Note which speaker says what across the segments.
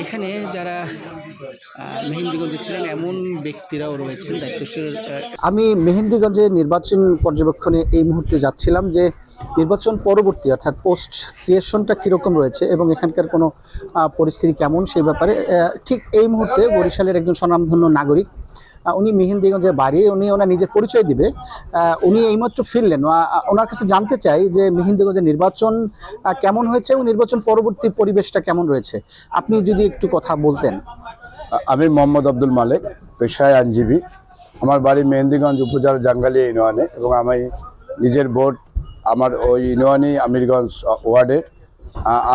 Speaker 1: এখানে যারা মেহেন্দিগঞ্জে ছিলেন এমন ব্যক্তিরাও রয়েছেন দায়িত্বশীল। আমি মেহেন্দিগঞ্জে নির্বাচন পর্যবেক্ষণে এই মুহূর্তে যাচ্ছিলাম যে নির্বাচন পরবর্তী অর্থাৎ পোস্ট ক্রিয়েশনটা কীরকম রয়েছে এবং এখানকার কোনো পরিস্থিতি কেমন সেই ব্যাপারে ঠিক এই মুহূর্তে বরিশালের একজন স্বনামধন্য নাগরিক, উনি মেহেন্দিগঞ্জে বাড়ি, উনি ওনার নিজের পরিচয় দিবে। উনি এইমাত্র ফিরলেন। ওনার কাছে জানতে চাই যে মেহেন্দিগঞ্জের নির্বাচন কেমন হয়েছে এবং নির্বাচন পরবর্তী পরিবেশটা কেমন রয়েছে, আপনি যদি একটু কথা বলতেন।
Speaker 2: আমি মোহাম্মদ আব্দুল মালেক, পেশায় আইনজীবী। আমার বাড়ি মেহেন্দিগঞ্জ উপজেলার জাঙ্গালিয়া ইউনিয়নে এবং আমি নিজের ভোট আমার ওই ইউনিয়নই আমিরগঞ্জ ওয়ার্ডের।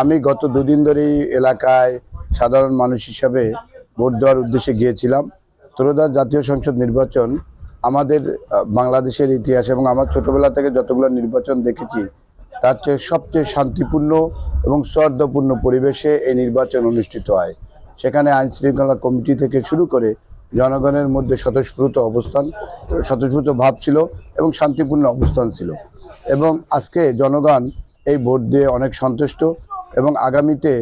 Speaker 2: আমি গত দুদিন ধরেই এলাকায় সাধারণ মানুষ হিসাবে ভোট দেওয়ার উদ্দেশ্যে গিয়েছিলাম। ত্রয়োদশ জাতীয় সংসদ নির্বাচন আমাদের বাংলাদেশের ইতিহাস এবং আমার ছোটোবেলা থেকে যতগুলো নির্বাচন দেখেছি তার চেয়ে সবচেয়ে শান্তিপূর্ণ এবং সৌহার্দ্যপূর্ণ পরিবেশে এই নির্বাচন অনুষ্ঠিত হয়। সেখানে আইনশৃঙ্খলা কমিটি থেকে শুরু করে জনগণের মধ্যে স্বতঃস্ফূর্ত ভাব ছিল এবং শান্তিপূর্ণ অবস্থান ছিল এবং আজকে জনগণ এই ভোট দিয়ে অনেক সন্তুষ্ট এবং আগামীতে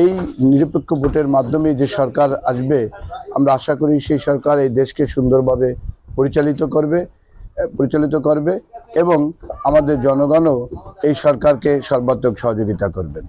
Speaker 2: এই নিরপেক্ষ ভোটের মাধ্যমে যে সরকার আসবে আমরা আশা করি সেই সরকার এই দেশকে সুন্দরভাবে পরিচালিত করবে এবং আমাদের জনগণও এই সরকারকে সর্বাত্মক সহযোগিতা করবেন।